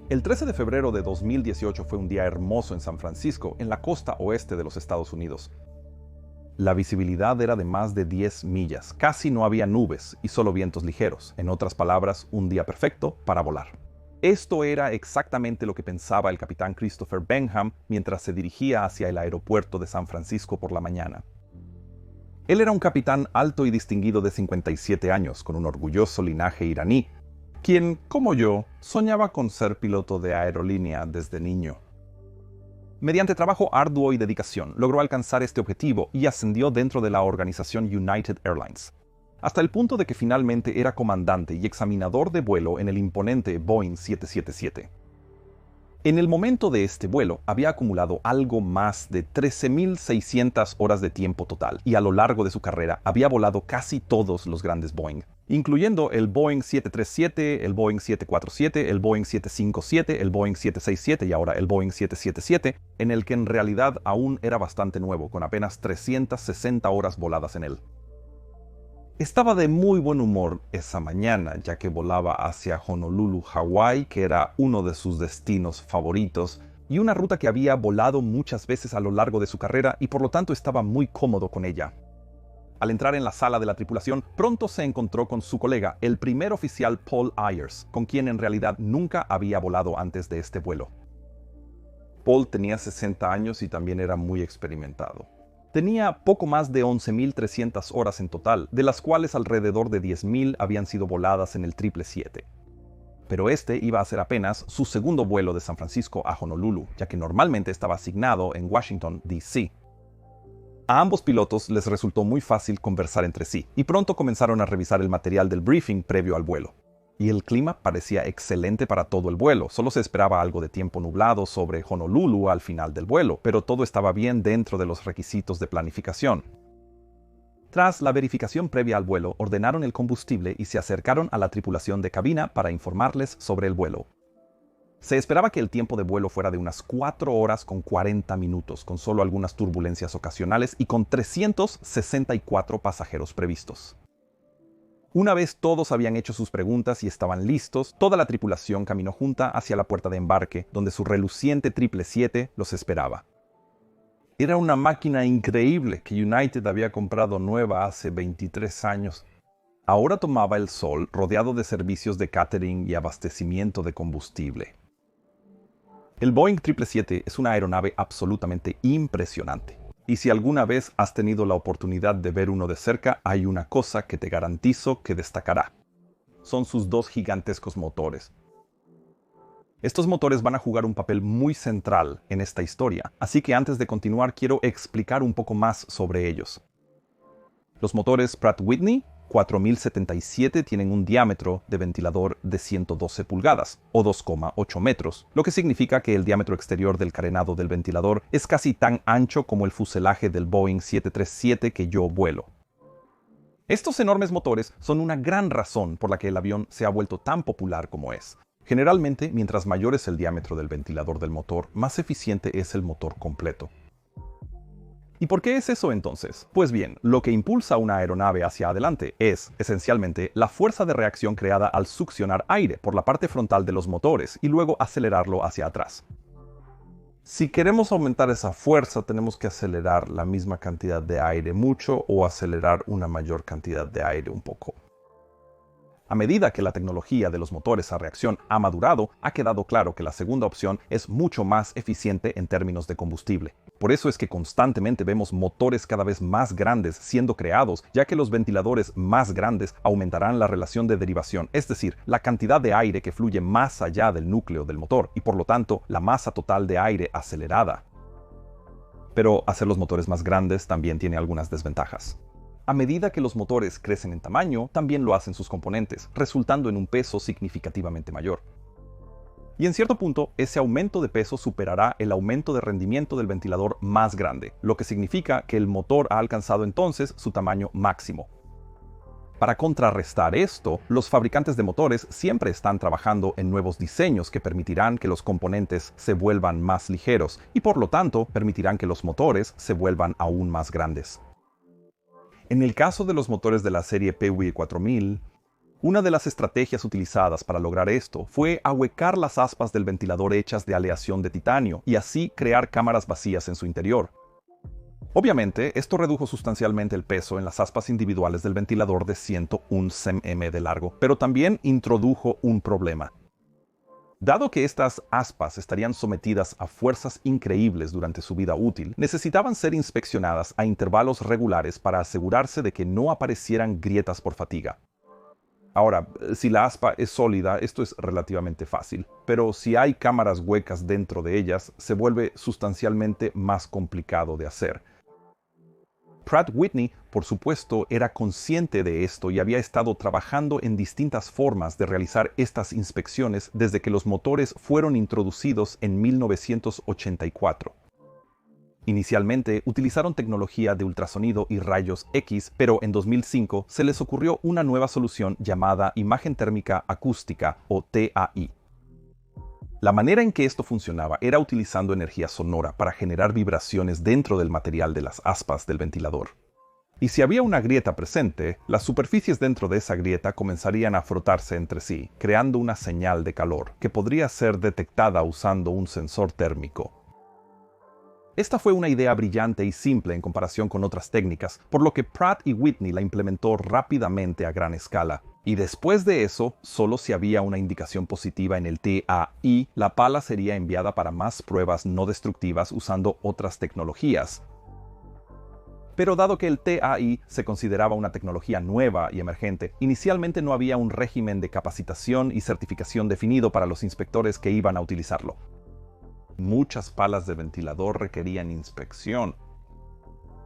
El 13 de febrero de 2018 fue un día hermoso en San Francisco, en la costa oeste de los Estados Unidos. La visibilidad era de más de 10 millas, casi no había nubes y solo vientos ligeros. En otras palabras, un día perfecto para volar. Esto era exactamente lo que pensaba el capitán Christopher Benham mientras se dirigía hacia el aeropuerto de San Francisco por la mañana. Él era un capitán alto y distinguido de 57 años, con un orgulloso linaje iraní, quien, como yo, soñaba con ser piloto de aerolínea desde niño. Mediante trabajo arduo y dedicación, logró alcanzar este objetivo y ascendió dentro de la organización United Airlines, hasta el punto de que finalmente era comandante y examinador de vuelo en el imponente Boeing 777. En el momento de este vuelo, había acumulado algo más de 13.600 horas de tiempo total, y a lo largo de su carrera había volado casi todos los grandes Boeing, incluyendo el Boeing 737, el Boeing 747, el Boeing 757, el Boeing 767 y ahora el Boeing 777, en el que en realidad aún era bastante nuevo, con apenas 360 horas voladas en él. Estaba de muy buen humor esa mañana, ya que volaba hacia Honolulu, Hawái, que era uno de sus destinos favoritos, y una ruta que había volado muchas veces a lo largo de su carrera y por lo tanto estaba muy cómodo con ella. Al entrar en la sala de la tripulación, pronto se encontró con su colega, el primer oficial Paul Ayers, con quien en realidad nunca había volado antes de este vuelo. Paul tenía 60 años y también era muy experimentado. Tenía poco más de 11.300 horas en total, de las cuales alrededor de 10.000 habían sido voladas en el 777. Pero este iba a ser apenas su segundo vuelo de San Francisco a Honolulu, ya que normalmente estaba asignado en Washington, D.C. A ambos pilotos les resultó muy fácil conversar entre sí, y pronto comenzaron a revisar el material del briefing previo al vuelo. Y el clima parecía excelente para todo el vuelo, solo se esperaba algo de tiempo nublado sobre Honolulu al final del vuelo, pero todo estaba bien dentro de los requisitos de planificación. Tras la verificación previa al vuelo, ordenaron el combustible y se acercaron a la tripulación de cabina para informarles sobre el vuelo. Se esperaba que el tiempo de vuelo fuera de unas 4 horas con 40 minutos, con solo algunas turbulencias ocasionales y con 364 pasajeros previstos. Una vez todos habían hecho sus preguntas y estaban listos, toda la tripulación caminó junta hacia la puerta de embarque, donde su reluciente 777 los esperaba. Era una máquina increíble que United había comprado nueva hace 23 años. Ahora tomaba el sol rodeado de servicios de catering y abastecimiento de combustible. El Boeing 777 es una aeronave absolutamente impresionante. Y si alguna vez has tenido la oportunidad de ver uno de cerca, hay una cosa que te garantizo que destacará. Son sus dos gigantescos motores. Estos motores van a jugar un papel muy central en esta historia, así que antes de continuar quiero explicar un poco más sobre ellos. Los motores Pratt & Whitney 4077 tienen un diámetro de ventilador de 112 pulgadas, o 2,8 metros, lo que significa que el diámetro exterior del carenado del ventilador es casi tan ancho como el fuselaje del Boeing 737 que yo vuelo. Estos enormes motores son una gran razón por la que el avión se ha vuelto tan popular como es. Generalmente, mientras mayor es el diámetro del ventilador del motor, más eficiente es el motor completo. ¿Y por qué es eso entonces? Pues bien, lo que impulsa una aeronave hacia adelante es, esencialmente, la fuerza de reacción creada al succionar aire por la parte frontal de los motores y luego acelerarlo hacia atrás. Si queremos aumentar esa fuerza, tenemos que acelerar la misma cantidad de aire mucho o acelerar una mayor cantidad de aire un poco. A medida que la tecnología de los motores a reacción ha madurado, ha quedado claro que la segunda opción es mucho más eficiente en términos de combustible. Por eso es que constantemente vemos motores cada vez más grandes siendo creados, ya que los ventiladores más grandes aumentarán la relación de derivación, es decir, la cantidad de aire que fluye más allá del núcleo del motor y por lo tanto la masa total de aire acelerada. Pero hacer los motores más grandes también tiene algunas desventajas. A medida que los motores crecen en tamaño, también lo hacen sus componentes, resultando en un peso significativamente mayor. Y en cierto punto, ese aumento de peso superará el aumento de rendimiento del ventilador más grande, lo que significa que el motor ha alcanzado entonces su tamaño máximo. Para contrarrestar esto, los fabricantes de motores siempre están trabajando en nuevos diseños que permitirán que los componentes se vuelvan más ligeros y por lo tanto permitirán que los motores se vuelvan aún más grandes. En el caso de los motores de la serie PW4000, Una de las estrategias utilizadas para lograr esto fue ahuecar las aspas del ventilador hechas de aleación de titanio y así crear cámaras vacías en su interior. Obviamente, esto redujo sustancialmente el peso en las aspas individuales del ventilador de 101 cm de largo, pero también introdujo un problema. Dado que estas aspas estarían sometidas a fuerzas increíbles durante su vida útil, necesitaban ser inspeccionadas a intervalos regulares para asegurarse de que no aparecieran grietas por fatiga. Ahora, si la aspa es sólida, esto es relativamente fácil, pero si hay cámaras huecas dentro de ellas, se vuelve sustancialmente más complicado de hacer. Pratt Whitney, por supuesto, era consciente de esto y había estado trabajando en distintas formas de realizar estas inspecciones desde que los motores fueron introducidos en 1984. Inicialmente utilizaron tecnología de ultrasonido y rayos X, pero en 2005 se les ocurrió una nueva solución llamada imagen térmica acústica o TAI. La manera en que esto funcionaba era utilizando energía sonora para generar vibraciones dentro del material de las aspas del ventilador. Y si había una grieta presente, las superficies dentro de esa grieta comenzarían a frotarse entre sí, creando una señal de calor que podría ser detectada usando un sensor térmico. Esta fue una idea brillante y simple en comparación con otras técnicas, por lo que Pratt y Whitney la implementó rápidamente a gran escala. Y después de eso, solo si había una indicación positiva en el TAI, la pala sería enviada para más pruebas no destructivas usando otras tecnologías. Pero dado que el TAI se consideraba una tecnología nueva y emergente, inicialmente no había un régimen de capacitación y certificación definido para los inspectores que iban a utilizarlo. Muchas palas de ventilador requerían inspección.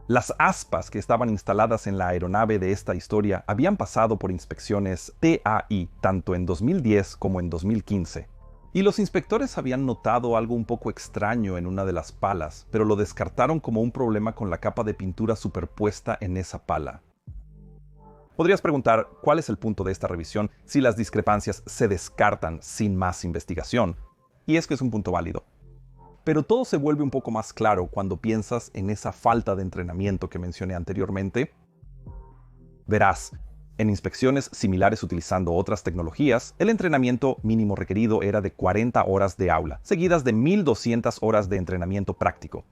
Las aspas que estaban instaladas en la aeronave de esta historia habían pasado por inspecciones TAI tanto en 2010 como en 2015. Y los inspectores habían notado algo un poco extraño en una de las palas, pero lo descartaron como un problema con la capa de pintura superpuesta en esa pala. Podrías preguntar cuál es el punto de esta revisión si las discrepancias se descartan sin más investigación. Y es que es un punto válido. Pero todo se vuelve un poco más claro cuando piensas en esa falta de entrenamiento que mencioné anteriormente. Verás, en inspecciones similares utilizando otras tecnologías, el entrenamiento mínimo requerido era de 40 horas de aula, seguidas de 1.200 horas de entrenamiento práctico.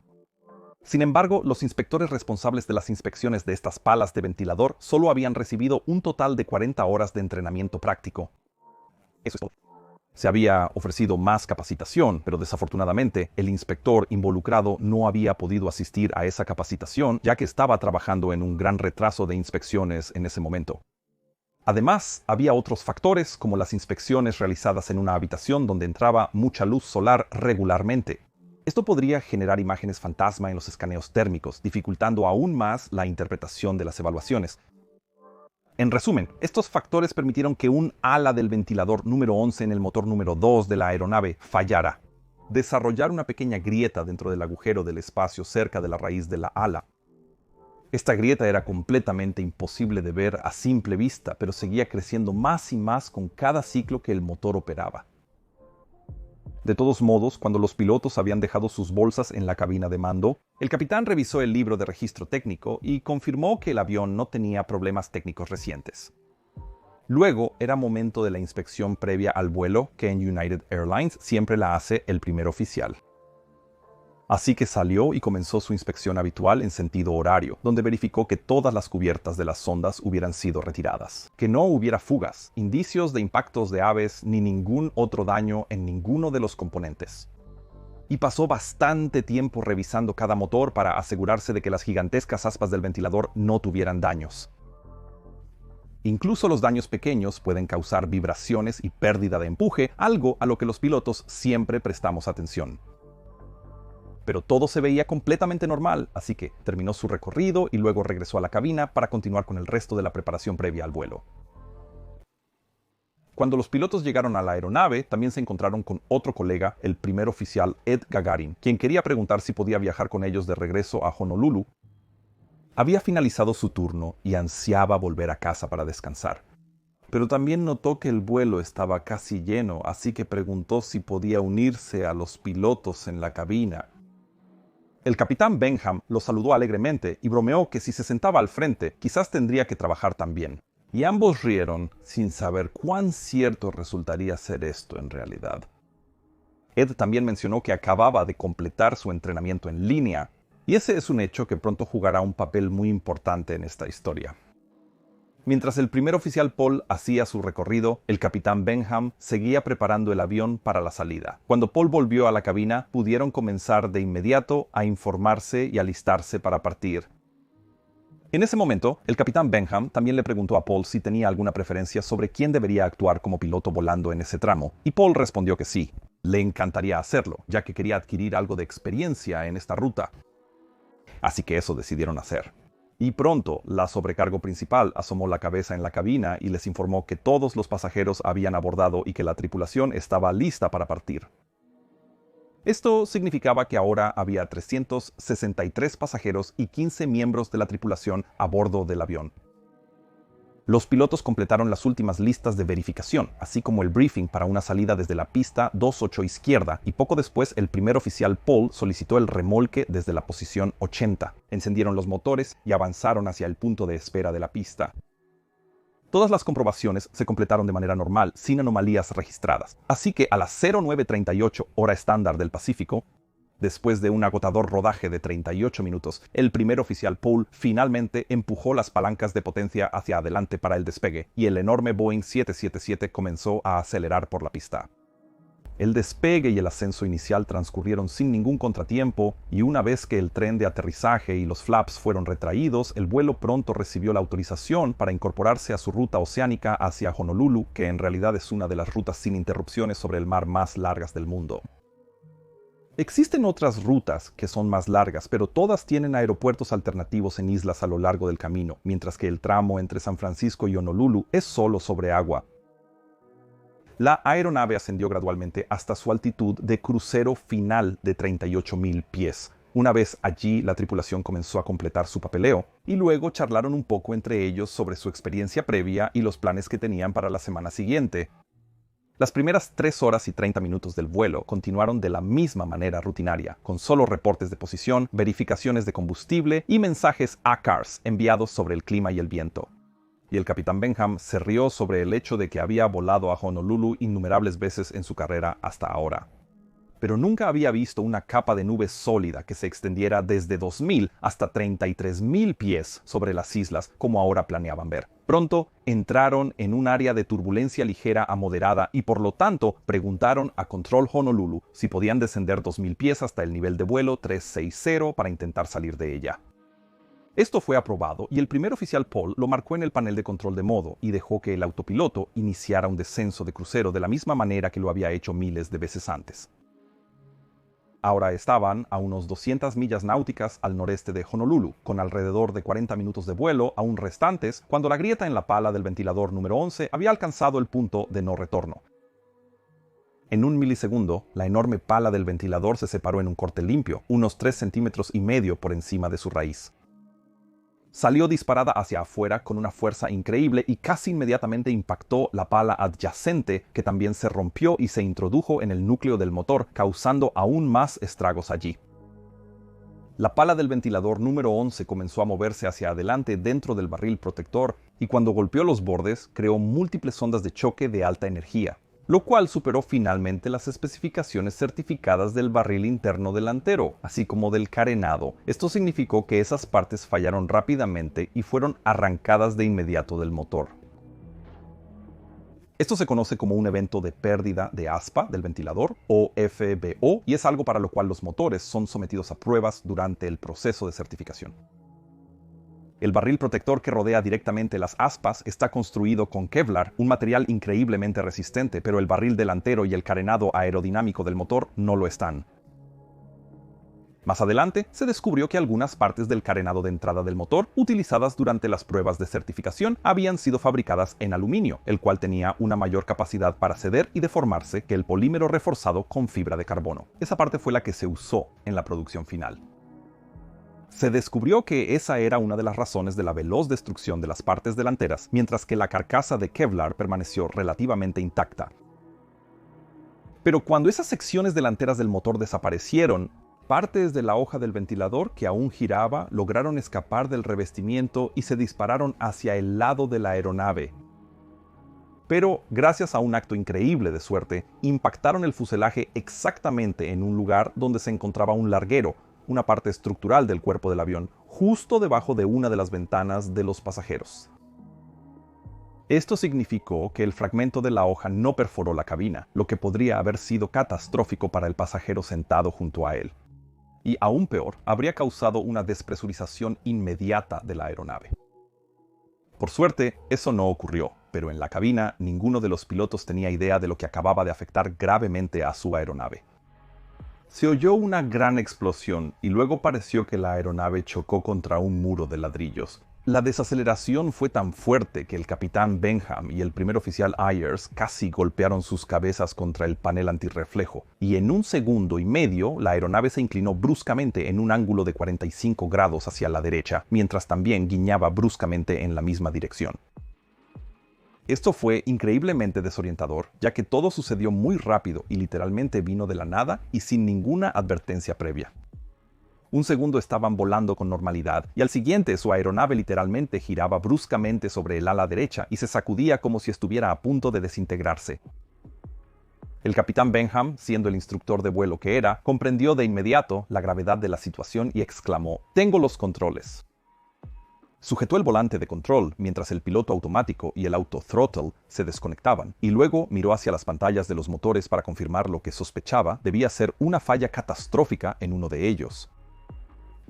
Sin embargo, los inspectores responsables de las inspecciones de estas palas de ventilador solo habían recibido un total de 40 horas de entrenamiento práctico. Eso es todo. Se había ofrecido más capacitación, pero desafortunadamente el inspector involucrado no había podido asistir a esa capacitación, ya que estaba trabajando en un gran retraso de inspecciones en ese momento. Además, había otros factores como las inspecciones realizadas en una habitación donde entraba mucha luz solar regularmente. Esto podría generar imágenes fantasma en los escaneos térmicos, dificultando aún más la interpretación de las evaluaciones. En resumen, estos factores permitieron que un ala del ventilador número 11 en el motor número 2 de la aeronave fallara. Desarrollar una pequeña grieta dentro del agujero del espacio cerca de la raíz de la ala. Esta grieta era completamente imposible de ver a simple vista, pero seguía creciendo más y más con cada ciclo que el motor operaba. De todos modos, cuando los pilotos habían dejado sus bolsas en la cabina de mando, el capitán revisó el libro de registro técnico y confirmó que el avión no tenía problemas técnicos recientes. Luego era momento de la inspección previa al vuelo, que en United Airlines siempre la hace el primer oficial. Así que salió y comenzó su inspección habitual en sentido horario, donde verificó que todas las cubiertas de las sondas hubieran sido retiradas, que no hubiera fugas, indicios de impactos de aves ni ningún otro daño en ninguno de los componentes. Y pasó bastante tiempo revisando cada motor para asegurarse de que las gigantescas aspas del ventilador no tuvieran daños. Incluso los daños pequeños pueden causar vibraciones y pérdida de empuje, algo a lo que los pilotos siempre prestamos atención. Pero todo se veía completamente normal, así que terminó su recorrido y luego regresó a la cabina para continuar con el resto de la preparación previa al vuelo. Cuando los pilotos llegaron a la aeronave, también se encontraron con otro colega, el primer oficial Ed Gagarin, quien quería preguntar si podía viajar con ellos de regreso a Honolulu. Había finalizado su turno y ansiaba volver a casa para descansar. Pero también notó que el vuelo estaba casi lleno, así que preguntó si podía unirse a los pilotos en la cabina. El capitán Benham lo saludó alegremente y bromeó que si se sentaba al frente, quizás tendría que trabajar también. Y ambos rieron sin saber cuán cierto resultaría ser esto en realidad. Ed también mencionó que acababa de completar su entrenamiento en línea, y ese es un hecho que pronto jugará un papel muy importante en esta historia. Mientras el primer oficial Paul hacía su recorrido, el capitán Benham seguía preparando el avión para la salida. Cuando Paul volvió a la cabina, pudieron comenzar de inmediato a informarse y alistarse para partir. En ese momento, el capitán Benham también le preguntó a Paul si tenía alguna preferencia sobre quién debería actuar como piloto volando en ese tramo, y Paul respondió que sí. Le encantaría hacerlo, ya que quería adquirir algo de experiencia en esta ruta. Así que eso decidieron hacer. Y pronto, la sobrecargo principal asomó la cabeza en la cabina y les informó que todos los pasajeros habían abordado y que la tripulación estaba lista para partir. Esto significaba que ahora había 363 pasajeros y 15 miembros de la tripulación a bordo del avión. Los pilotos completaron las últimas listas de verificación, así como el briefing para una salida desde la pista 28 izquierda, y poco después el primer oficial Paul solicitó el remolque desde la posición 80. Encendieron los motores y avanzaron hacia el punto de espera de la pista. Todas las comprobaciones se completaron de manera normal, sin anomalías registradas. Así que a las 09:38 hora estándar del Pacífico, después de un agotador rodaje de 38 minutos, el primer oficial Paul finalmente empujó las palancas de potencia hacia adelante para el despegue, y el enorme Boeing 777 comenzó a acelerar por la pista. El despegue y el ascenso inicial transcurrieron sin ningún contratiempo, y una vez que el tren de aterrizaje y los flaps fueron retraídos, el vuelo pronto recibió la autorización para incorporarse a su ruta oceánica hacia Honolulu, que en realidad es una de las rutas sin interrupciones sobre el mar más largas del mundo. Existen otras rutas que son más largas, pero todas tienen aeropuertos alternativos en islas a lo largo del camino, mientras que el tramo entre San Francisco y Honolulu es solo sobre agua. La aeronave ascendió gradualmente hasta su altitud de crucero final de 38,000 pies. Una vez allí, la tripulación comenzó a completar su papeleo, y luego charlaron un poco entre ellos sobre su experiencia previa y los planes que tenían para la semana siguiente. Las primeras 3 horas y 30 minutos del vuelo continuaron de la misma manera rutinaria, con solo reportes de posición, verificaciones de combustible y mensajes ACARS enviados sobre el clima y el viento. Y el capitán Benham se rió sobre el hecho de que había volado a Honolulu innumerables veces en su carrera hasta ahora. Pero nunca había visto una capa de nube sólida que se extendiera desde 2,000 hasta 33,000 pies sobre las islas, como ahora planeaban ver. Pronto entraron en un área de turbulencia ligera a moderada y por lo tanto preguntaron a Control Honolulu si podían descender 2,000 pies hasta el nivel de vuelo 360 para intentar salir de ella. Esto fue aprobado y el primer oficial Paul lo marcó en el panel de control de modo y dejó que el autopiloto iniciara un descenso de crucero de la misma manera que lo había hecho miles de veces antes. Ahora estaban a unos 200 millas náuticas al noreste de Honolulu, con alrededor de 40 minutos de vuelo aún restantes, cuando la grieta en la pala del ventilador número 11 había alcanzado el punto de no retorno. En un milisegundo, la enorme pala del ventilador se separó en un corte limpio, unos 3,5 centímetros por encima de su raíz. Salió disparada hacia afuera con una fuerza increíble y casi inmediatamente impactó la pala adyacente, que también se rompió y se introdujo en el núcleo del motor, causando aún más estragos allí. La pala del ventilador número 11 comenzó a moverse hacia adelante dentro del barril protector y cuando golpeó los bordes creó múltiples ondas de choque de alta energía, lo cual superó finalmente las especificaciones certificadas del barril interno delantero, así como del carenado. Esto significó que esas partes fallaron rápidamente y fueron arrancadas de inmediato del motor. Esto se conoce como un evento de pérdida de aspa del ventilador, o FBO, y es algo para lo cual los motores son sometidos a pruebas durante el proceso de certificación. El barril protector que rodea directamente las aspas está construido con Kevlar, un material increíblemente resistente, pero el barril delantero y el carenado aerodinámico del motor no lo están. Más adelante, se descubrió que algunas partes del carenado de entrada del motor, utilizadas durante las pruebas de certificación, habían sido fabricadas en aluminio, el cual tenía una mayor capacidad para ceder y deformarse que el polímero reforzado con fibra de carbono. Esa parte fue la que se usó en la producción final. Se descubrió que esa era una de las razones de la veloz destrucción de las partes delanteras, mientras que la carcasa de Kevlar permaneció relativamente intacta. Pero cuando esas secciones delanteras del motor desaparecieron, Partes de la hoja del ventilador que aún giraba lograron escapar del revestimiento y se dispararon hacia el lado de la aeronave. Pero, gracias a un acto increíble de suerte, impactaron el fuselaje exactamente en un lugar donde se encontraba un larguero, una parte estructural del cuerpo del avión, justo debajo de una de las ventanas de los pasajeros. Esto significó que el fragmento de la hoja no perforó la cabina, lo que podría haber sido catastrófico para el pasajero sentado junto a él. Y aún peor, habría causado una despresurización inmediata de la aeronave. Por suerte, eso no ocurrió, pero en la cabina ninguno de los pilotos tenía idea de lo que acababa de afectar gravemente a su aeronave. Se oyó una gran explosión y luego pareció que la aeronave chocó contra un muro de ladrillos. La desaceleración fue tan fuerte que el capitán Benham y el primer oficial Ayers casi golpearon sus cabezas contra el panel antirreflejo, y en 1,5 segundos la aeronave se inclinó bruscamente en un ángulo de 45 grados hacia la derecha, mientras también guiñaba bruscamente en la misma dirección. Esto fue increíblemente desorientador, ya que todo sucedió muy rápido y literalmente vino de la nada y sin ninguna advertencia previa. 1 segundo estaban volando con normalidad, y al siguiente su aeronave literalmente giraba bruscamente sobre el ala derecha y se sacudía como si estuviera a punto de desintegrarse. El capitán Benham, siendo el instructor de vuelo que era, comprendió de inmediato la gravedad de la situación y exclamó: «Tengo los controles». Sujetó el volante de control mientras el piloto automático y el auto-throttle se desconectaban, y luego miró hacia las pantallas de los motores para confirmar lo que sospechaba debía ser una falla catastrófica en uno de ellos.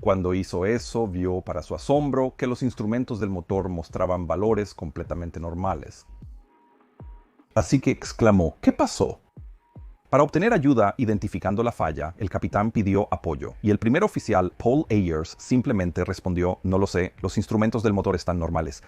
Cuando hizo eso, vio para su asombro que los instrumentos del motor mostraban valores completamente normales. Así que exclamó: «¿Qué pasó?». Para obtener ayuda identificando la falla, el capitán pidió apoyo, y el primer oficial, Paul Ayers, simplemente respondió: «No lo sé, los instrumentos del motor están normales».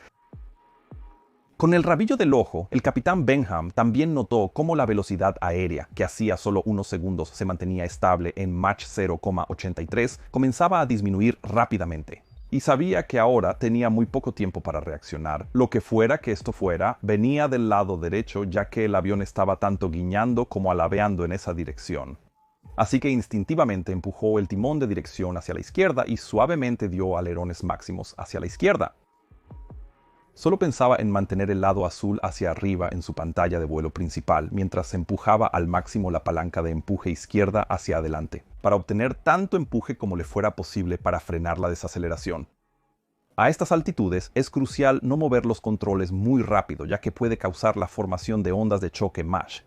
Con el rabillo del ojo, el capitán Benham también notó cómo la velocidad aérea, que hacía solo unos segundos se mantenía estable en Mach 0,83, comenzaba a disminuir rápidamente. Y sabía que ahora tenía muy poco tiempo para reaccionar. Lo que fuera que esto fuera, venía del lado derecho, ya que el avión estaba tanto guiñando como alabeando en esa dirección. Así que instintivamente empujó el timón de dirección hacia la izquierda y suavemente dio alerones máximos hacia la izquierda. Solo pensaba en mantener el lado azul hacia arriba en su pantalla de vuelo principal, mientras empujaba al máximo la palanca de empuje izquierda hacia adelante, para obtener tanto empuje como le fuera posible para frenar la desaceleración. A estas altitudes es crucial no mover los controles muy rápido, ya que puede causar la formación de ondas de choque Mach.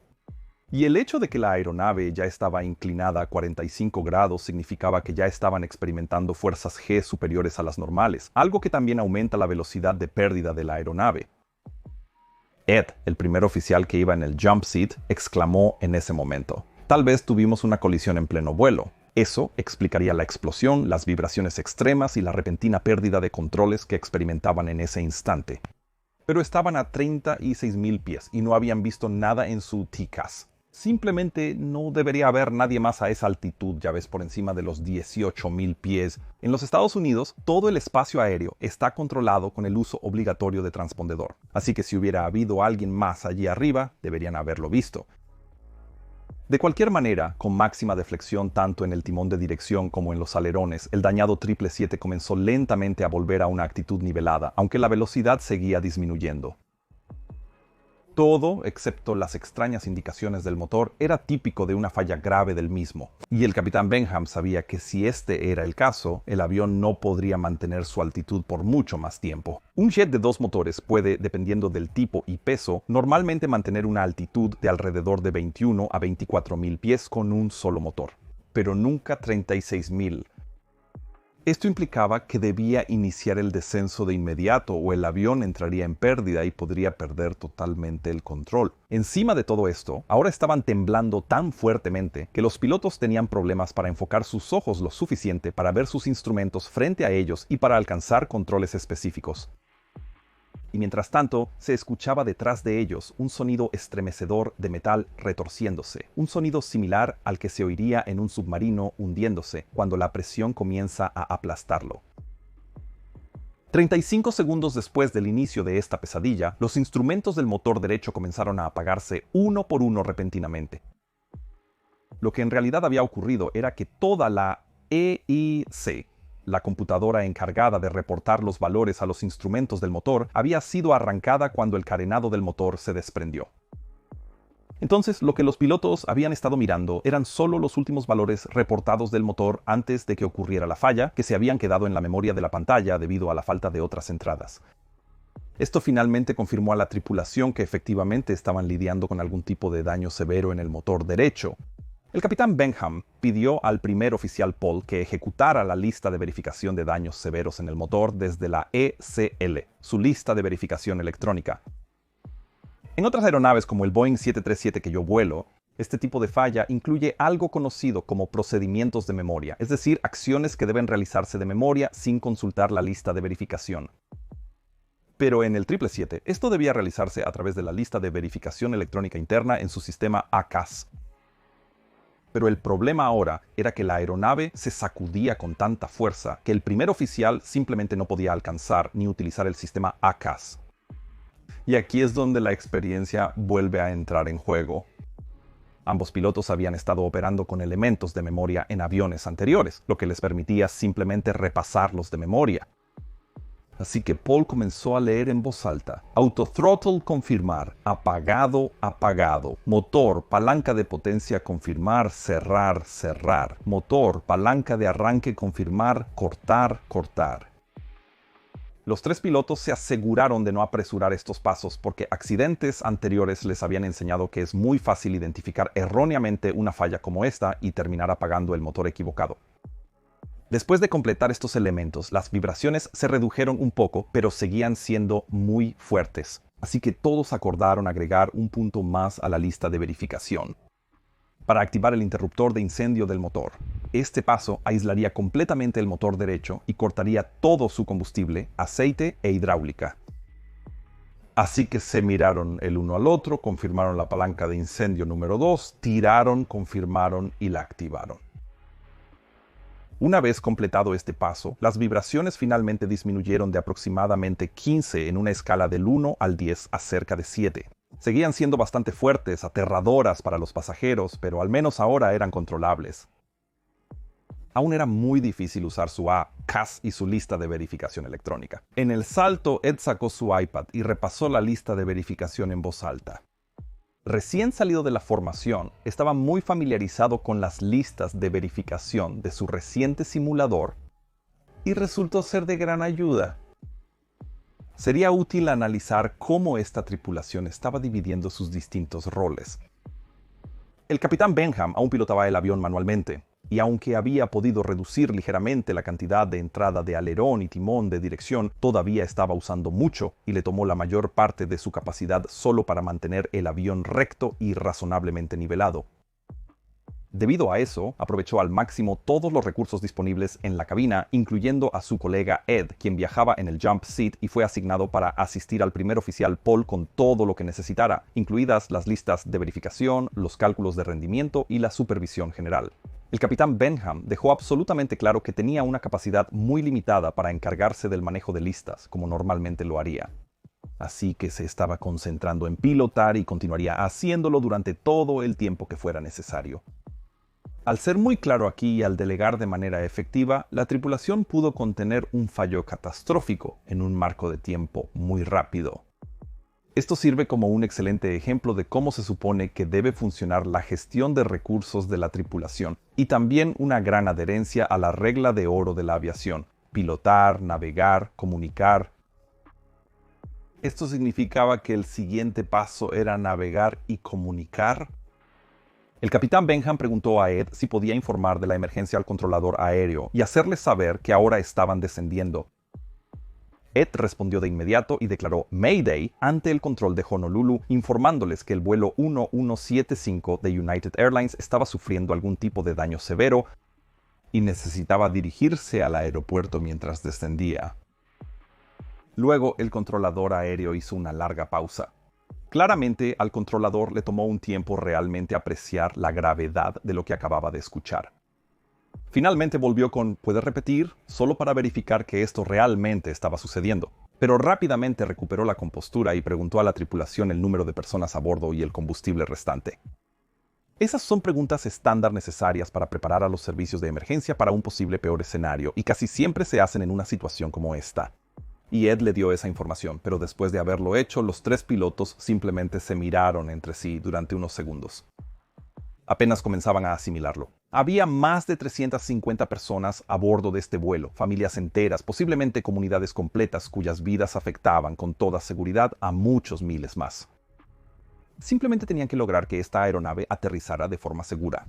Y el hecho de que la aeronave ya estaba inclinada a 45 grados significaba que ya estaban experimentando fuerzas G superiores a las normales, algo que también aumenta la velocidad de pérdida de la aeronave. Ed, el primer oficial que iba en el jump seat, exclamó en ese momento: «Tal vez tuvimos una colisión en pleno vuelo». Eso explicaría la explosión, las vibraciones extremas y la repentina pérdida de controles que experimentaban en ese instante. Pero estaban a 36,000 pies y no habían visto nada en su TCAS. Simplemente no debería haber nadie más a esa altitud, ya ves, por encima de los 18,000 pies. En los Estados Unidos, todo el espacio aéreo está controlado con el uso obligatorio de transpondedor. Así que si hubiera habido alguien más allí arriba, deberían haberlo visto. De cualquier manera, con máxima deflexión tanto en el timón de dirección como en los alerones, el dañado 777 comenzó lentamente a volver a una actitud nivelada, aunque la velocidad seguía disminuyendo. Todo, excepto las extrañas indicaciones del motor, era típico de una falla grave del mismo. Y el capitán Benham sabía que si este era el caso, el avión no podría mantener su altitud por mucho más tiempo. Un jet de 2 motores puede, dependiendo del tipo y peso, normalmente mantener una altitud de alrededor de 21 a 24,000 pies con un solo motor, pero nunca 36,000. Esto implicaba que debía iniciar el descenso de inmediato o el avión entraría en pérdida y podría perder totalmente el control. Encima de todo esto, ahora estaban temblando tan fuertemente que los pilotos tenían problemas para enfocar sus ojos lo suficiente para ver sus instrumentos frente a ellos y para alcanzar controles específicos. Y mientras tanto, se escuchaba detrás de ellos un sonido estremecedor de metal retorciéndose, un sonido similar al que se oiría en un submarino hundiéndose cuando la presión comienza a aplastarlo. 35 segundos después del inicio de esta pesadilla, los instrumentos del motor derecho comenzaron a apagarse uno por uno repentinamente. Lo que en realidad había ocurrido era que toda la EIC, la computadora encargada de reportar los valores a los instrumentos del motor, había sido arrancada cuando el carenado del motor se desprendió. Entonces, lo que los pilotos habían estado mirando eran solo los últimos valores reportados del motor antes de que ocurriera la falla, que se habían quedado en la memoria de la pantalla debido a la falta de otras entradas. Esto finalmente confirmó a la tripulación que efectivamente estaban lidiando con algún tipo de daño severo en el motor derecho. El capitán Benham pidió al primer oficial Paul que ejecutara la lista de verificación de daños severos en el motor desde la ECL, su lista de verificación electrónica. En otras aeronaves como el Boeing 737 que yo vuelo, este tipo de falla incluye algo conocido como procedimientos de memoria, es decir, acciones que deben realizarse de memoria sin consultar la lista de verificación. Pero en el 777, esto debía realizarse a través de la lista de verificación electrónica interna en su sistema ACAS. Pero el problema ahora era que la aeronave se sacudía con tanta fuerza que el primer oficial simplemente no podía alcanzar ni utilizar el sistema ACAS. Y aquí es donde la experiencia vuelve a entrar en juego. Ambos pilotos habían estado operando con elementos de memoria en aviones anteriores, lo que les permitía simplemente repasarlos de memoria. Así que Paul comenzó a leer en voz alta: autothrottle confirmar, apagado, apagado, motor, palanca de potencia confirmar, cerrar, cerrar, motor, palanca de arranque confirmar, cortar, cortar. Los tres pilotos se aseguraron de no apresurar estos pasos porque accidentes anteriores les habían enseñado que es muy fácil identificar erróneamente una falla como esta y terminar apagando el motor equivocado. Después de completar estos elementos, las vibraciones se redujeron un poco, pero seguían siendo muy fuertes. Así que todos acordaron agregar un punto más a la lista de verificación. Para activar el interruptor de incendio del motor. Este paso aislaría completamente el motor derecho y cortaría todo su combustible, aceite e hidráulica. Así que se miraron el uno al otro, confirmaron la palanca de incendio número 2, tiraron, confirmaron y la activaron. Una vez completado este paso, las vibraciones finalmente disminuyeron de aproximadamente 15 en una escala del 1 al 10 a cerca de 7. Seguían siendo bastante fuertes, aterradoras para los pasajeros, pero al menos ahora eran controlables. Aún era muy difícil usar su ACAS y su lista de verificación electrónica. En el salto, Ed sacó su iPad y repasó la lista de verificación en voz alta. Recién salido de la formación, estaba muy familiarizado con las listas de verificación de su reciente simulador y resultó ser de gran ayuda. Sería útil analizar cómo esta tripulación estaba dividiendo sus distintos roles. El capitán Benham aún pilotaba el avión manualmente, y aunque había podido reducir ligeramente la cantidad de entrada de alerón y timón de dirección, todavía estaba usando mucho y le tomó la mayor parte de su capacidad solo para mantener el avión recto y razonablemente nivelado. Debido a eso, aprovechó al máximo todos los recursos disponibles en la cabina, incluyendo a su colega Ed, quien viajaba en el jump seat y fue asignado para asistir al primer oficial Paul con todo lo que necesitara, incluidas las listas de verificación, los cálculos de rendimiento y la supervisión general. El capitán Benham dejó absolutamente claro que tenía una capacidad muy limitada para encargarse del manejo de listas, como normalmente lo haría. Así que se estaba concentrando en pilotar y continuaría haciéndolo durante todo el tiempo que fuera necesario. Al ser muy claro aquí y al delegar de manera efectiva, la tripulación pudo contener un fallo catastrófico en un marco de tiempo muy rápido. Esto sirve como un excelente ejemplo de cómo se supone que debe funcionar la gestión de recursos de la tripulación y también una gran adherencia a la regla de oro de la aviación: pilotar, navegar, comunicar. ¿Esto significaba que el siguiente paso era navegar y comunicar? El capitán Benham preguntó a Ed si podía informar de la emergencia al controlador aéreo y hacerle saber que ahora estaban descendiendo. Ed respondió de inmediato y declaró Mayday ante el control de Honolulu, informándoles que el vuelo 1175 de United Airlines estaba sufriendo algún tipo de daño severo y necesitaba dirigirse al aeropuerto mientras descendía. Luego, el controlador aéreo hizo una larga pausa. Claramente, al controlador le tomó un tiempo realmente apreciar la gravedad de lo que acababa de escuchar. Finalmente volvió con «¿Puede repetir?», solo para verificar que esto realmente estaba sucediendo. Pero rápidamente recuperó la compostura y preguntó a la tripulación el número de personas a bordo y el combustible restante. Esas son preguntas estándar necesarias para preparar a los servicios de emergencia para un posible peor escenario, y casi siempre se hacen en una situación como esta. Y Ed le dio esa información, pero después de haberlo hecho, los tres pilotos simplemente se miraron entre sí durante unos segundos. Apenas comenzaban a asimilarlo. Había más de 350 personas a bordo de este vuelo, familias enteras, posiblemente comunidades completas cuyas vidas afectaban con toda seguridad a muchos miles más. Simplemente tenían que lograr que esta aeronave aterrizara de forma segura.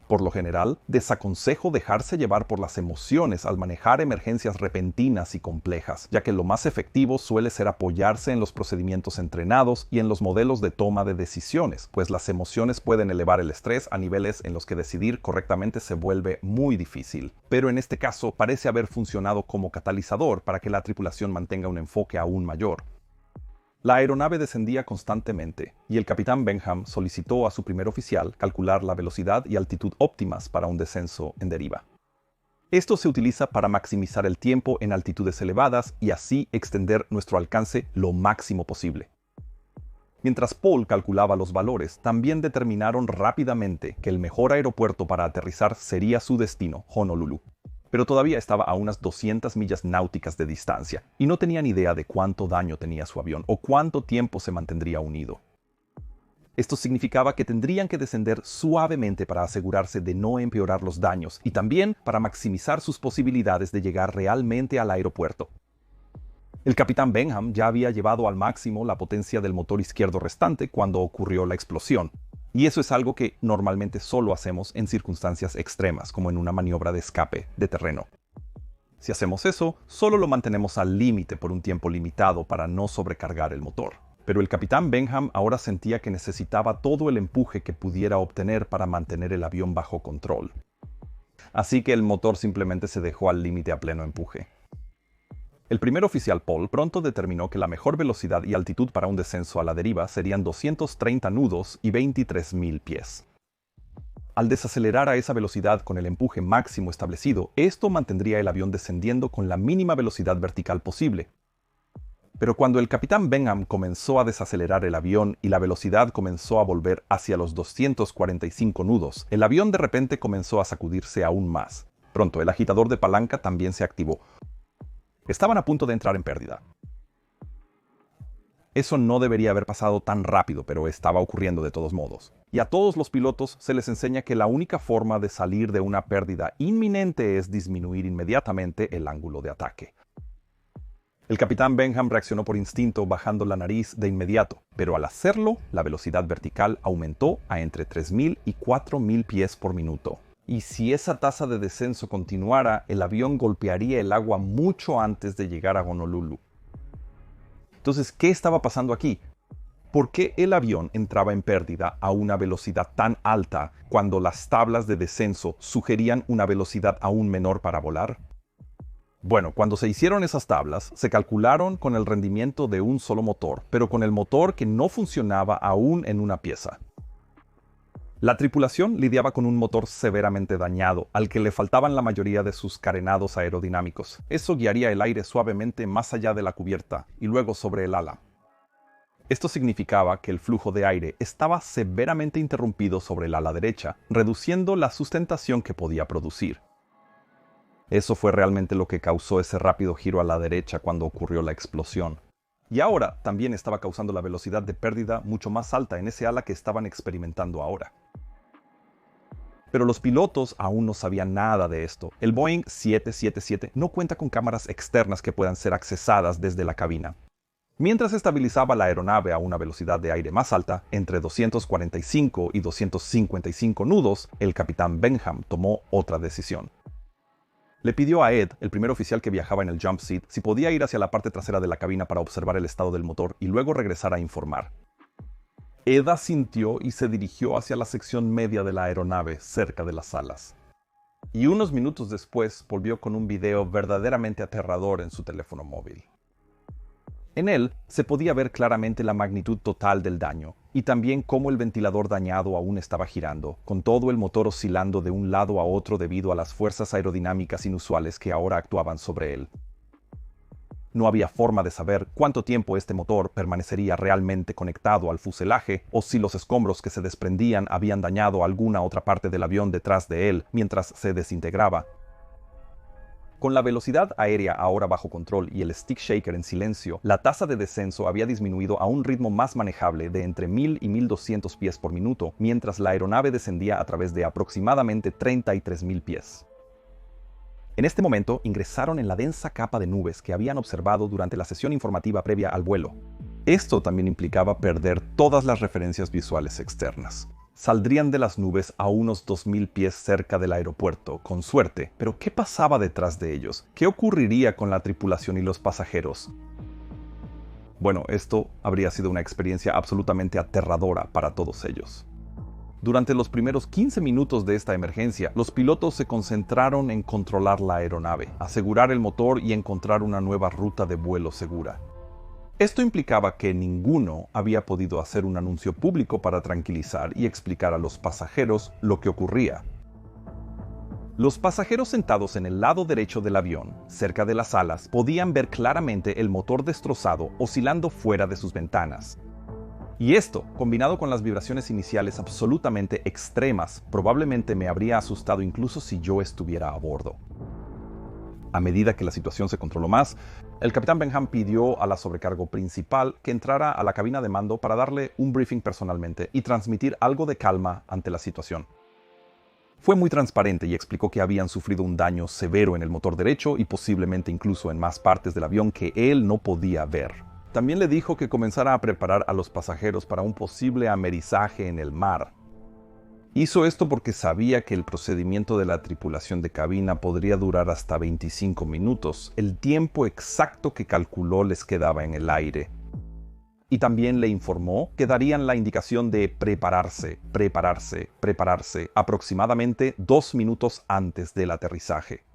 Por lo general, desaconsejo dejarse llevar por las emociones al manejar emergencias repentinas y complejas, ya que lo más efectivo suele ser apoyarse en los procedimientos entrenados y en los modelos de toma de decisiones, pues las emociones pueden elevar el estrés a niveles en los que decidir correctamente se vuelve muy difícil. Pero en este caso parece haber funcionado como catalizador para que la tripulación mantenga un enfoque aún mayor. La aeronave descendía constantemente, y el capitán Benham solicitó a su primer oficial calcular la velocidad y altitud óptimas para un descenso en deriva. Esto se utiliza para maximizar el tiempo en altitudes elevadas y así extender nuestro alcance lo máximo posible. Mientras Paul calculaba los valores, también determinaron rápidamente que el mejor aeropuerto para aterrizar sería su destino, Honolulu. Pero todavía estaba a unas 200 millas náuticas de distancia, y no tenían idea de cuánto daño tenía su avión o cuánto tiempo se mantendría unido. Esto significaba que tendrían que descender suavemente para asegurarse de no empeorar los daños y también para maximizar sus posibilidades de llegar realmente al aeropuerto. El capitán Benham ya había llevado al máximo la potencia del motor izquierdo restante cuando ocurrió la explosión. Y eso es algo que normalmente solo hacemos en circunstancias extremas, como en una maniobra de escape de terreno. Si hacemos eso, solo lo mantenemos al límite por un tiempo limitado para no sobrecargar el motor. Pero el capitán Benham ahora sentía que necesitaba todo el empuje que pudiera obtener para mantener el avión bajo control. Así que el motor simplemente se dejó al límite a pleno empuje. El primer oficial Paul pronto determinó que la mejor velocidad y altitud para un descenso a la deriva serían 230 nudos y 23.000 pies. Al desacelerar a esa velocidad con el empuje máximo establecido, esto mantendría el avión descendiendo con la mínima velocidad vertical posible. Pero cuando el capitán Benham comenzó a desacelerar el avión y la velocidad comenzó a volver hacia los 245 nudos, el avión de repente comenzó a sacudirse aún más. Pronto el agitador de palanca también se activó. Estaban a punto de entrar en pérdida. Eso no debería haber pasado tan rápido, pero estaba ocurriendo de todos modos. Y a todos los pilotos se les enseña que la única forma de salir de una pérdida inminente es disminuir inmediatamente el ángulo de ataque. El capitán Benham reaccionó por instinto bajando la nariz de inmediato, pero al hacerlo, la velocidad vertical aumentó a entre 3.000 y 4.000 pies por minuto. Y si esa tasa de descenso continuara, el avión golpearía el agua mucho antes de llegar a Honolulu. Entonces, ¿qué estaba pasando aquí? ¿Por qué el avión entraba en pérdida a una velocidad tan alta cuando las tablas de descenso sugerían una velocidad aún menor para volar? Bueno, cuando se hicieron esas tablas, se calcularon con el rendimiento de un solo motor, pero con el motor que no funcionaba aún en una pieza. La tripulación lidiaba con un motor severamente dañado, al que le faltaban la mayoría de sus carenados aerodinámicos. Eso guiaría el aire suavemente más allá de la cubierta y luego sobre el ala. Esto significaba que el flujo de aire estaba severamente interrumpido sobre el ala derecha, reduciendo la sustentación que podía producir. Eso fue realmente lo que causó ese rápido giro a la derecha cuando ocurrió la explosión. Y ahora también estaba causando la velocidad de pérdida mucho más alta en ese ala que estaban experimentando ahora. Pero los pilotos aún no sabían nada de esto. El Boeing 777 no cuenta con cámaras externas que puedan ser accesadas desde la cabina. Mientras estabilizaba la aeronave a una velocidad de aire más alta, entre 245 y 255 nudos, el capitán Benham tomó otra decisión. Le pidió a Ed, el primer oficial que viajaba en el jump seat, si podía ir hacia la parte trasera de la cabina para observar el estado del motor y luego regresar a informar. Ed asintió y se dirigió hacia la sección media de la aeronave, cerca de las alas. Y unos minutos después volvió con un video verdaderamente aterrador en su teléfono móvil. En él se podía ver claramente la magnitud total del daño, y también cómo el ventilador dañado aún estaba girando, con todo el motor oscilando de un lado a otro debido a las fuerzas aerodinámicas inusuales que ahora actuaban sobre él. No había forma de saber cuánto tiempo este motor permanecería realmente conectado al fuselaje o si los escombros que se desprendían habían dañado alguna otra parte del avión detrás de él mientras se desintegraba. Con la velocidad aérea ahora bajo control y el stick shaker en silencio, la tasa de descenso había disminuido a un ritmo más manejable de entre 1000 y 1200 pies por minuto, mientras la aeronave descendía a través de aproximadamente 33.000 pies. En este momento ingresaron en la densa capa de nubes que habían observado durante la sesión informativa previa al vuelo. Esto también implicaba perder todas las referencias visuales externas. Saldrían de las nubes a unos 2000 pies cerca del aeropuerto, con suerte, pero ¿qué pasaba detrás de ellos? ¿Qué ocurriría con la tripulación y los pasajeros? Bueno, esto habría sido una experiencia absolutamente aterradora para todos ellos. Durante los primeros 15 minutos de esta emergencia, los pilotos se concentraron en controlar la aeronave, asegurar el motor y encontrar una nueva ruta de vuelo segura. Esto implicaba que ninguno había podido hacer un anuncio público para tranquilizar y explicar a los pasajeros lo que ocurría. Los pasajeros sentados en el lado derecho del avión, cerca de las alas, podían ver claramente el motor destrozado oscilando fuera de sus ventanas. Y esto, combinado con las vibraciones iniciales absolutamente extremas, probablemente me habría asustado incluso si yo estuviera a bordo. A medida que la situación se controló más, el capitán Benham pidió a la sobrecargo principal que entrara a la cabina de mando para darle un briefing personalmente y transmitir algo de calma ante la situación. Fue muy transparente y explicó que habían sufrido un daño severo en el motor derecho y posiblemente incluso en más partes del avión que él no podía ver. También le dijo que comenzara a preparar a los pasajeros para un posible amerizaje en el mar. Hizo esto porque sabía que el procedimiento de la tripulación de cabina podría durar hasta 25 minutos, el tiempo exacto que calculó les quedaba en el aire. Y también le informó que darían la indicación de prepararse aproximadamente 2 minutos antes del aterrizaje.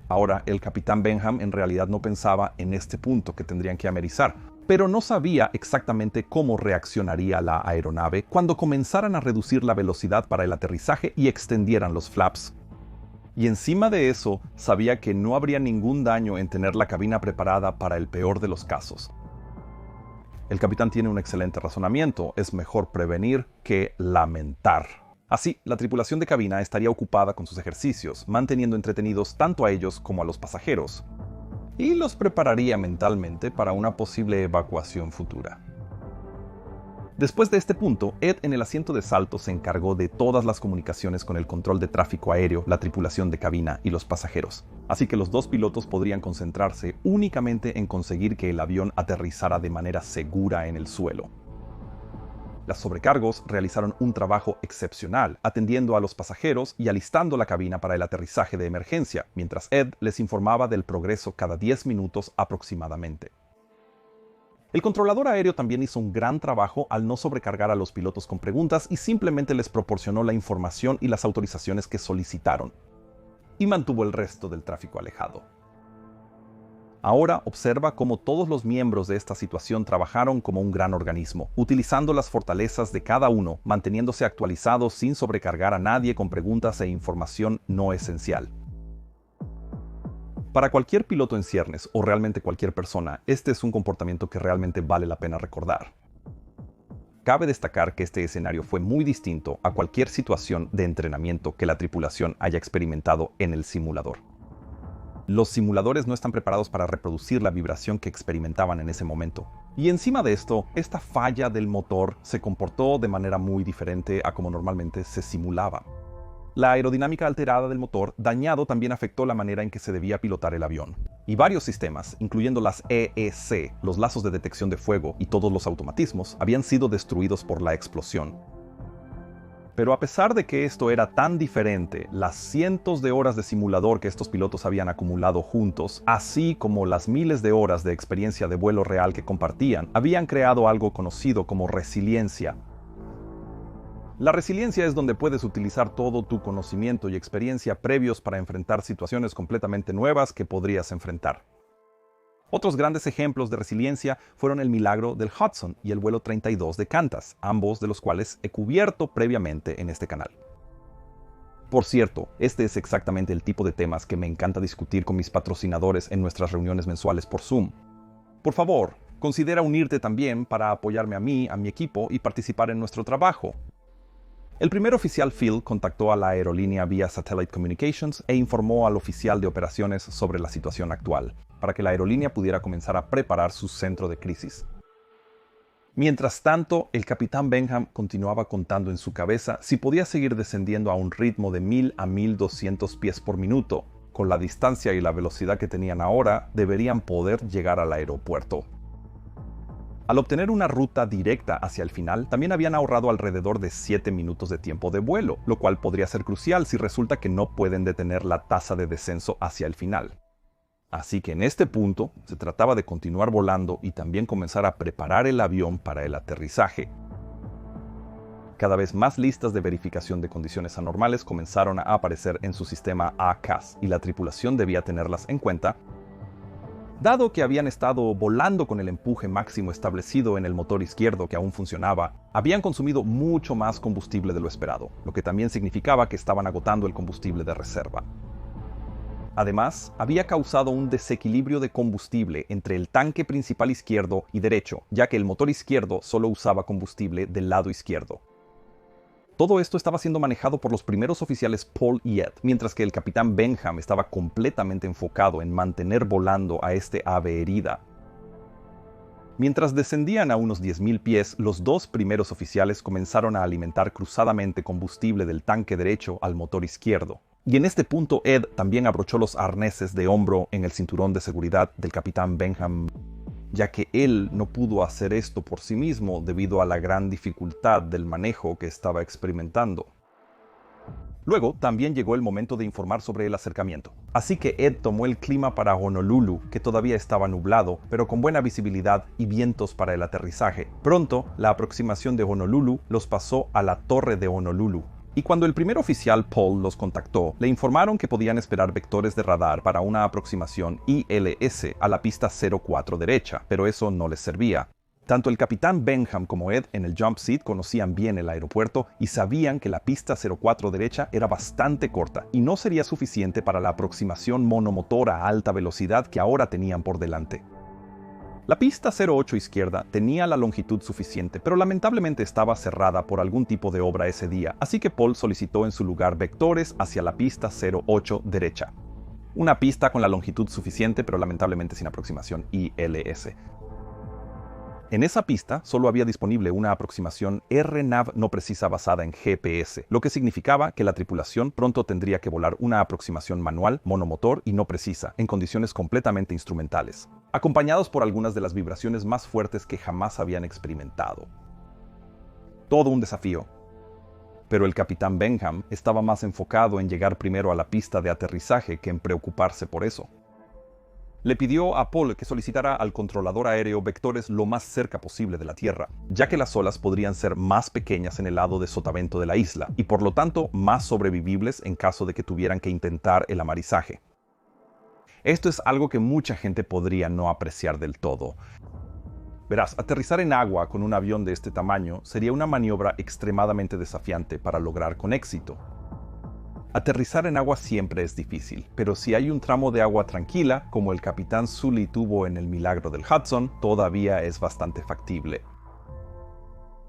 Ahora, el capitán Benham en realidad no pensaba en este punto que tendrían que amerizar, pero no sabía exactamente cómo reaccionaría la aeronave cuando comenzaran a reducir la velocidad para el aterrizaje y extendieran los flaps. Y encima de eso, sabía que no habría ningún daño en tener la cabina preparada para el peor de los casos. El capitán tiene un excelente razonamiento: es mejor prevenir que lamentar. Así, la tripulación de cabina estaría ocupada con sus ejercicios, manteniendo entretenidos tanto a ellos como a los pasajeros, y los prepararía mentalmente para una posible evacuación futura. Después de este punto, Ed en el asiento de salto se encargó de todas las comunicaciones con el control de tráfico aéreo, la tripulación de cabina y los pasajeros, así que los dos pilotos podrían concentrarse únicamente en conseguir que el avión aterrizara de manera segura en el suelo. Las sobrecargos realizaron un trabajo excepcional, atendiendo a los pasajeros y alistando la cabina para el aterrizaje de emergencia, mientras Ed les informaba del progreso cada 10 minutos aproximadamente. El controlador aéreo también hizo un gran trabajo al no sobrecargar a los pilotos con preguntas y simplemente les proporcionó la información y las autorizaciones que solicitaron, y mantuvo el resto del tráfico alejado. Ahora observa cómo todos los miembros de esta situación trabajaron como un gran organismo, utilizando las fortalezas de cada uno, manteniéndose actualizados sin sobrecargar a nadie con preguntas e información no esencial. Para cualquier piloto en ciernes, o realmente cualquier persona, este es un comportamiento que realmente vale la pena recordar. Cabe destacar que este escenario fue muy distinto a cualquier situación de entrenamiento que la tripulación haya experimentado en el simulador. Los simuladores no están preparados para reproducir la vibración que experimentaban en ese momento. Y encima de esto, esta falla del motor se comportó de manera muy diferente a como normalmente se simulaba. La aerodinámica alterada del motor dañado también afectó la manera en que se debía pilotar el avión. Y varios sistemas, incluyendo las EEC, los lazos de detección de fuego y todos los automatismos, habían sido destruidos por la explosión. Pero a pesar de que esto era tan diferente, las cientos de horas de simulador que estos pilotos habían acumulado juntos, así como las miles de horas de experiencia de vuelo real que compartían, habían creado algo conocido como resiliencia. La resiliencia es donde puedes utilizar todo tu conocimiento y experiencia previos para enfrentar situaciones completamente nuevas que podrías enfrentar. Otros grandes ejemplos de resiliencia fueron el milagro del Hudson y el vuelo 32 de Qantas, ambos de los cuales he cubierto previamente en este canal. Por cierto, este es exactamente el tipo de temas que me encanta discutir con mis patrocinadores en nuestras reuniones mensuales por Zoom. Por favor, considera unirte también para apoyarme a mí, a mi equipo y participar en nuestro trabajo. El primer oficial Phil contactó a la aerolínea vía Satellite Communications e informó al oficial de operaciones sobre la situación actual, para que la aerolínea pudiera comenzar a preparar su centro de crisis. Mientras tanto, el capitán Benham continuaba contando en su cabeza si podía seguir descendiendo a un ritmo de 1000 a 1200 pies por minuto. Con la distancia y la velocidad que tenían ahora, deberían poder llegar al aeropuerto. Al obtener una ruta directa hacia el final, también habían ahorrado alrededor de 7 minutos de tiempo de vuelo, lo cual podría ser crucial si resulta que no pueden detener la tasa de descenso hacia el final. Así que en este punto se trataba de continuar volando y también comenzar a preparar el avión para el aterrizaje. Cada vez más listas de verificación de condiciones anormales comenzaron a aparecer en su sistema ACAS y la tripulación debía tenerlas en cuenta. Dado que habían estado volando con el empuje máximo establecido en el motor izquierdo que aún funcionaba, habían consumido mucho más combustible de lo esperado, lo que también significaba que estaban agotando el combustible de reserva. Además, había causado un desequilibrio de combustible entre el tanque principal izquierdo y derecho, ya que el motor izquierdo solo usaba combustible del lado izquierdo. Todo esto estaba siendo manejado por los primeros oficiales Paul y Ed, mientras que el capitán Benham estaba completamente enfocado en mantener volando a este ave herida. Mientras descendían a unos 10.000 pies, los dos primeros oficiales comenzaron a alimentar cruzadamente combustible del tanque derecho al motor izquierdo. Y en este punto Ed también abrochó los arneses de hombro en el cinturón de seguridad del capitán Benham, ya que él no pudo hacer esto por sí mismo debido a la gran dificultad del manejo que estaba experimentando. Luego también llegó el momento de informar sobre el acercamiento. Así que Ed tomó el clima para Honolulu, que todavía estaba nublado, pero con buena visibilidad y vientos para el aterrizaje. Pronto, la aproximación de Honolulu los pasó a la torre de Honolulu. Y cuando el primer oficial Paul los contactó, le informaron que podían esperar vectores de radar para una aproximación ILS a la pista 04 derecha, pero eso no les servía. Tanto el capitán Benham como Ed en el jump seat conocían bien el aeropuerto y sabían que la pista 04 derecha era bastante corta y no sería suficiente para la aproximación monomotor a alta velocidad que ahora tenían por delante. La pista 08 izquierda tenía la longitud suficiente, pero lamentablemente estaba cerrada por algún tipo de obra ese día, así que Paul solicitó en su lugar vectores hacia la pista 08 derecha. Una pista con la longitud suficiente, pero lamentablemente sin aproximación ILS. En esa pista solo había disponible una aproximación RNAV no precisa basada en GPS, lo que significaba que la tripulación pronto tendría que volar una aproximación manual, monomotor y no precisa, en condiciones completamente instrumentales, acompañados por algunas de las vibraciones más fuertes que jamás habían experimentado. Todo un desafío. Pero el capitán Benham estaba más enfocado en llegar primero a la pista de aterrizaje que en preocuparse por eso. Le pidió a Paul que solicitara al controlador aéreo vectores lo más cerca posible de la Tierra, ya que las olas podrían ser más pequeñas en el lado de sotavento de la isla y por lo tanto más sobrevivibles en caso de que tuvieran que intentar el amarizaje. Esto es algo que mucha gente podría no apreciar del todo. Verás, aterrizar en agua con un avión de este tamaño sería una maniobra extremadamente desafiante para lograr con éxito. Aterrizar en agua siempre es difícil, pero si hay un tramo de agua tranquila, como el capitán Sully tuvo en el Milagro del Hudson, todavía es bastante factible.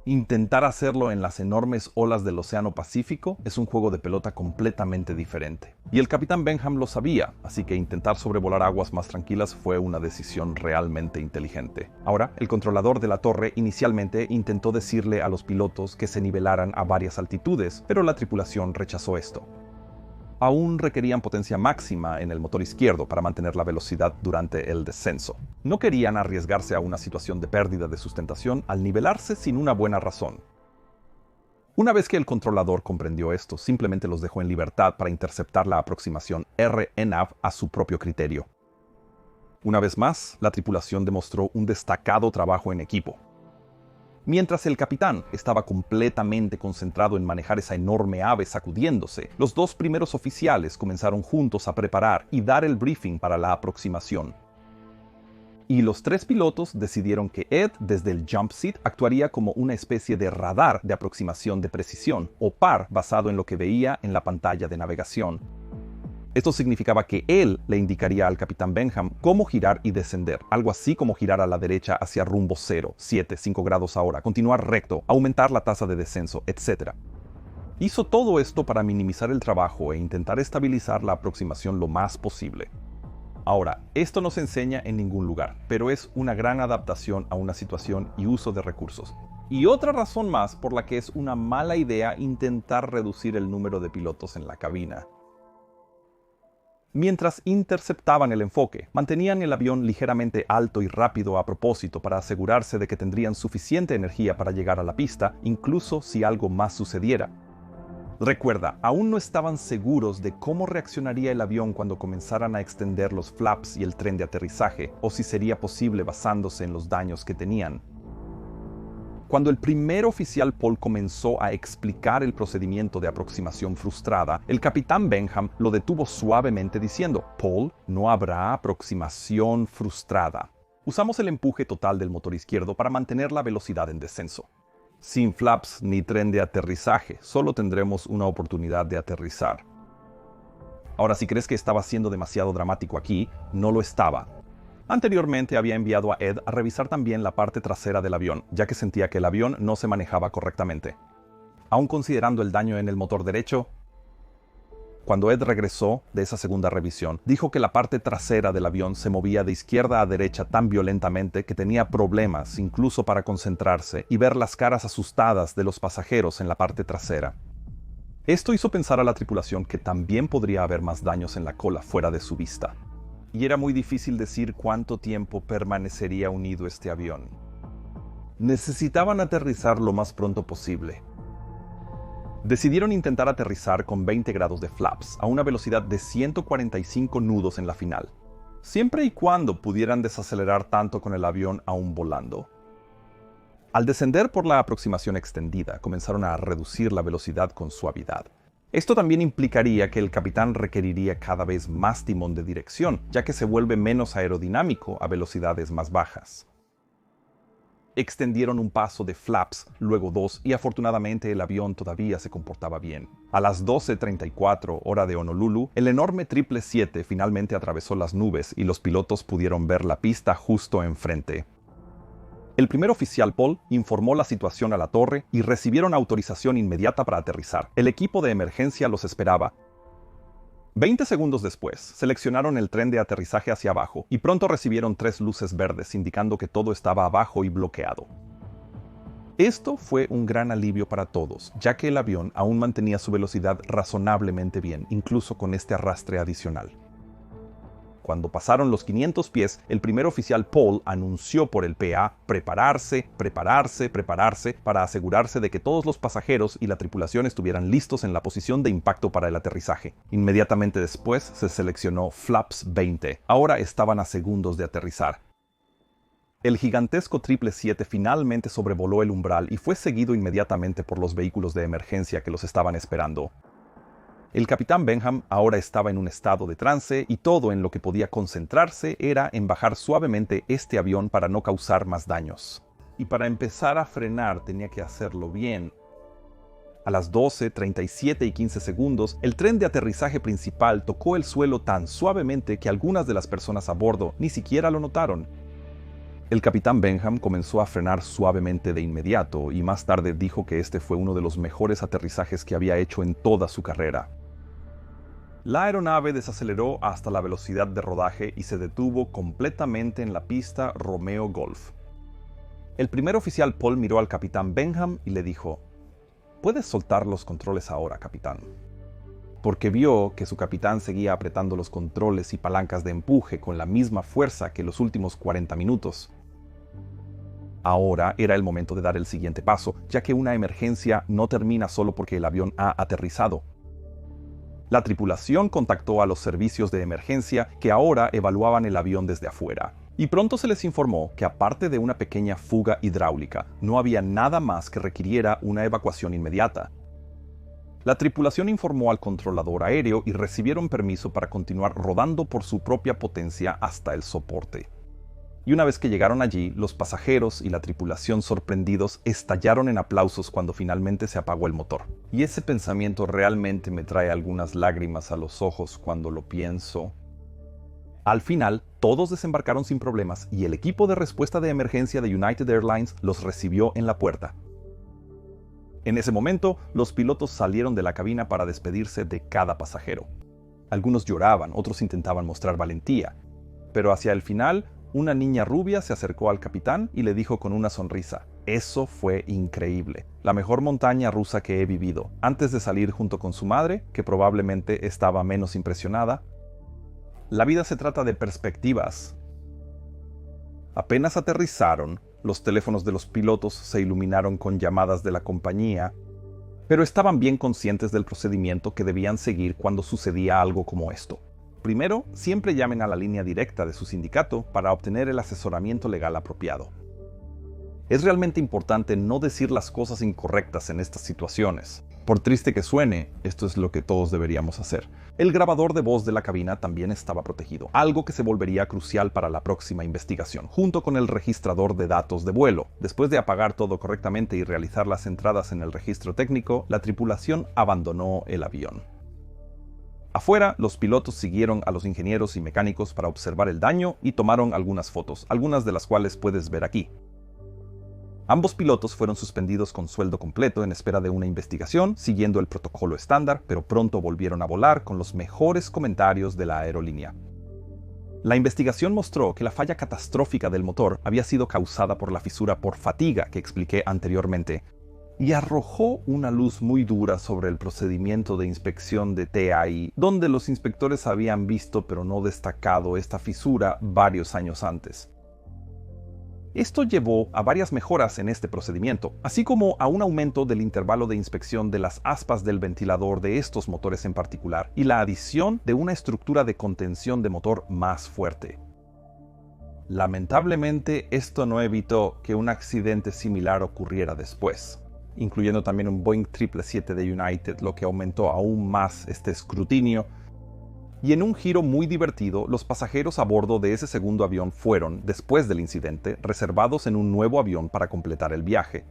Intentar hacerlo en las enormes olas del Océano Pacífico es un juego de pelota completamente diferente. Y el capitán Benham lo sabía, así que intentar sobrevolar aguas más tranquilas fue una decisión realmente inteligente. Ahora, el controlador de la torre inicialmente intentó decirle a los pilotos que se nivelaran a varias altitudes, pero la tripulación rechazó esto. Aún requerían potencia máxima en el motor izquierdo para mantener la velocidad durante el descenso. No querían arriesgarse a una situación de pérdida de sustentación al nivelarse sin una buena razón. Una vez que el controlador comprendió esto, simplemente los dejó en libertad para interceptar la aproximación RNAV a su propio criterio. Una vez más, la tripulación demostró un destacado trabajo en equipo. Mientras el capitán estaba completamente concentrado en manejar esa enorme ave sacudiéndose, los dos primeros oficiales comenzaron juntos a preparar y dar el briefing para la aproximación. Y los tres pilotos decidieron que Ed, desde el jump seat, actuaría como una especie de radar de aproximación de precisión, o PAR, basado en lo que veía en la pantalla de navegación. Esto significaba que él le indicaría al capitán Benham cómo girar y descender, algo así como girar a la derecha hacia rumbo 0, 7, 5 grados a hora, continuar recto, aumentar la tasa de descenso, etc. Hizo todo esto para minimizar el trabajo e intentar estabilizar la aproximación lo más posible. Ahora, esto no se enseña en ningún lugar, pero es una gran adaptación a una situación y uso de recursos. Y otra razón más por la que es una mala idea intentar reducir el número de pilotos en la cabina. Mientras interceptaban el enfoque, mantenían el avión ligeramente alto y rápido a propósito para asegurarse de que tendrían suficiente energía para llegar a la pista, incluso si algo más sucediera. Recuerda, aún no estaban seguros de cómo reaccionaría el avión cuando comenzaran a extender los flaps y el tren de aterrizaje, o si sería posible basándose en los daños que tenían. Cuando el primer oficial Paul comenzó a explicar el procedimiento de aproximación frustrada, el capitán Benham lo detuvo suavemente diciendo: «Paul, no habrá aproximación frustrada. Usamos el empuje total del motor izquierdo para mantener la velocidad en descenso. Sin flaps ni tren de aterrizaje, solo tendremos una oportunidad de aterrizar». Ahora, si crees que estaba siendo demasiado dramático aquí, no lo estaba. Anteriormente había enviado a Ed a revisar también la parte trasera del avión, ya que sentía que el avión no se manejaba correctamente. Aún considerando el daño en el motor derecho, cuando Ed regresó de esa segunda revisión, dijo que la parte trasera del avión se movía de izquierda a derecha tan violentamente que tenía problemas incluso para concentrarse y ver las caras asustadas de los pasajeros en la parte trasera. Esto hizo pensar a la tripulación que también podría haber más daños en la cola fuera de su vista. Y era muy difícil decir cuánto tiempo permanecería unido este avión. Necesitaban aterrizar lo más pronto posible. Decidieron intentar aterrizar con 20 grados de flaps a una velocidad de 145 nudos en la final, siempre y cuando pudieran desacelerar tanto con el avión aún volando. Al descender por la aproximación extendida, comenzaron a reducir la velocidad con suavidad. Esto también implicaría que el capitán requeriría cada vez más timón de dirección, ya que se vuelve menos aerodinámico a velocidades más bajas. Extendieron un paso de flaps, luego dos, y afortunadamente el avión todavía se comportaba bien. A las 12:34 hora de Honolulu, el enorme 777 finalmente atravesó las nubes y los pilotos pudieron ver la pista justo enfrente. El primer oficial Paul informó la situación a la torre y recibieron autorización inmediata para aterrizar. El equipo de emergencia los esperaba. 20 segundos después, seleccionaron el tren de aterrizaje hacia abajo y pronto recibieron 3 luces verdes indicando que todo estaba abajo y bloqueado. Esto fue un gran alivio para todos, ya que el avión aún mantenía su velocidad razonablemente bien, incluso con este arrastre adicional. Cuando pasaron los 500 pies, el primer oficial Paul anunció por el PA prepararse para asegurarse de que todos los pasajeros y la tripulación estuvieran listos en la posición de impacto para el aterrizaje. Inmediatamente después se seleccionó Flaps 20. Ahora estaban a segundos de aterrizar. El gigantesco 777 finalmente sobrevoló el umbral y fue seguido inmediatamente por los vehículos de emergencia que los estaban esperando. El capitán Benham ahora estaba en un estado de trance y todo en lo que podía concentrarse era en bajar suavemente este avión para no causar más daños. Y para empezar a frenar tenía que hacerlo bien. A las 12:37 y 15 segundos, el tren de aterrizaje principal tocó el suelo tan suavemente que algunas de las personas a bordo ni siquiera lo notaron. El capitán Benham comenzó a frenar suavemente de inmediato y más tarde dijo que este fue uno de los mejores aterrizajes que había hecho en toda su carrera. La aeronave desaceleró hasta la velocidad de rodaje y se detuvo completamente en la pista Romeo Golf. El primer oficial Paul miró al capitán Benham y le dijo: «Puedes soltar los controles ahora, capitán», porque vio que su capitán seguía apretando los controles y palancas de empuje con la misma fuerza que los últimos 40 minutos. Ahora era el momento de dar el siguiente paso, ya que una emergencia no termina solo porque el avión ha aterrizado. La tripulación contactó a los servicios de emergencia que ahora evaluaban el avión desde afuera. Y pronto se les informó que aparte de una pequeña fuga hidráulica, no había nada más que requiriera una evacuación inmediata. La tripulación informó al controlador aéreo y recibieron permiso para continuar rodando por su propia potencia hasta el soporte. Y una vez que llegaron allí, los pasajeros y la tripulación sorprendidos estallaron en aplausos cuando finalmente se apagó el motor. Y ese pensamiento realmente me trae algunas lágrimas a los ojos cuando lo pienso. Al final, todos desembarcaron sin problemas y el equipo de respuesta de emergencia de United Airlines los recibió en la puerta. En ese momento, los pilotos salieron de la cabina para despedirse de cada pasajero. Algunos lloraban, otros intentaban mostrar valentía, pero hacia el final, una niña rubia se acercó al capitán y le dijo con una sonrisa: «Eso fue increíble, la mejor montaña rusa que he vivido», antes de salir junto con su madre, que probablemente estaba menos impresionada. La vida se trata de perspectivas. Apenas aterrizaron, los teléfonos de los pilotos se iluminaron con llamadas de la compañía, pero estaban bien conscientes del procedimiento que debían seguir cuando sucedía algo como esto. Primero, siempre llamen a la línea directa de su sindicato para obtener el asesoramiento legal apropiado. Es realmente importante no decir las cosas incorrectas en estas situaciones. Por triste que suene, esto es lo que todos deberíamos hacer. El grabador de voz de la cabina también estaba protegido, algo que se volvería crucial para la próxima investigación, junto con el registrador de datos de vuelo. Después de apagar todo correctamente y realizar las entradas en el registro técnico, la tripulación abandonó el avión. Afuera, los pilotos siguieron a los ingenieros y mecánicos para observar el daño y tomaron algunas fotos, algunas de las cuales puedes ver aquí. Ambos pilotos fueron suspendidos con sueldo completo en espera de una investigación, siguiendo el protocolo estándar, pero pronto volvieron a volar con los mejores comentarios de la aerolínea. La investigación mostró que la falla catastrófica del motor había sido causada por la fisura por fatiga que expliqué anteriormente, y arrojó una luz muy dura sobre el procedimiento de inspección de TAI, donde los inspectores habían visto pero no destacado esta fisura varios años antes. Esto llevó a varias mejoras en este procedimiento, así como a un aumento del intervalo de inspección de las aspas del ventilador de estos motores en particular, y la adición de una estructura de contención de motor más fuerte. Lamentablemente, esto no evitó que un accidente similar ocurriera después, incluyendo también un Boeing 777 de United, lo que aumentó aún más este escrutinio. Y en un giro muy divertido, los pasajeros a bordo de ese segundo avión fueron, después del incidente, reservados en un nuevo avión para completar el viaje.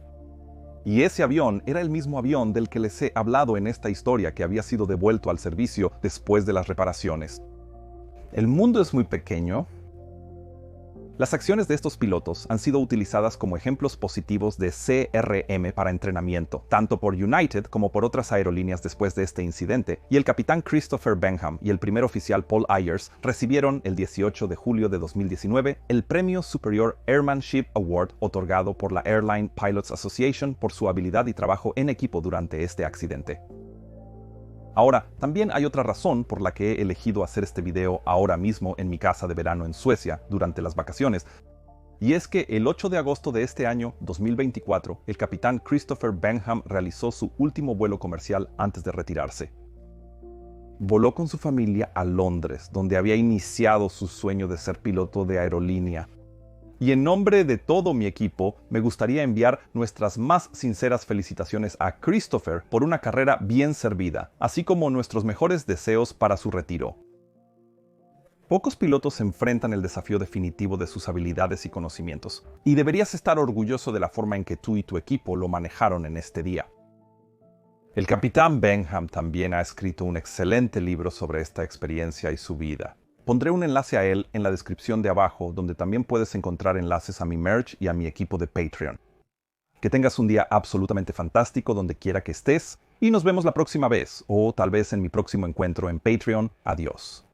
Y ese avión era el mismo avión del que les he hablado en esta historia, que había sido devuelto al servicio después de las reparaciones. El mundo es muy pequeño. Las acciones de estos pilotos han sido utilizadas como ejemplos positivos de CRM para entrenamiento, tanto por United como por otras aerolíneas después de este incidente, y el capitán Christopher Benham y el primer oficial Paul Ayers recibieron el 18 de julio de 2019 el Premio Superior Airmanship Award otorgado por la Airline Pilots Association por su habilidad y trabajo en equipo durante este accidente. Ahora, también hay otra razón por la que he elegido hacer este video ahora mismo en mi casa de verano en Suecia durante las vacaciones, y es que el 8 de agosto de este año, 2024, el capitán Christopher Benham realizó su último vuelo comercial antes de retirarse. Voló con su familia a Londres, donde había iniciado su sueño de ser piloto de aerolínea. Y en nombre de todo mi equipo, me gustaría enviar nuestras más sinceras felicitaciones a Christopher por una carrera bien servida, así como nuestros mejores deseos para su retiro. Pocos pilotos enfrentan el desafío definitivo de sus habilidades y conocimientos, y deberías estar orgulloso de la forma en que tú y tu equipo lo manejaron en este día. El capitán Benham también ha escrito un excelente libro sobre esta experiencia y su vida. Pondré un enlace a él en la descripción de abajo, donde también puedes encontrar enlaces a mi merch y a mi equipo de Patreon. Que tengas un día absolutamente fantástico donde quiera que estés, y nos vemos la próxima vez, o tal vez en mi próximo encuentro en Patreon. Adiós.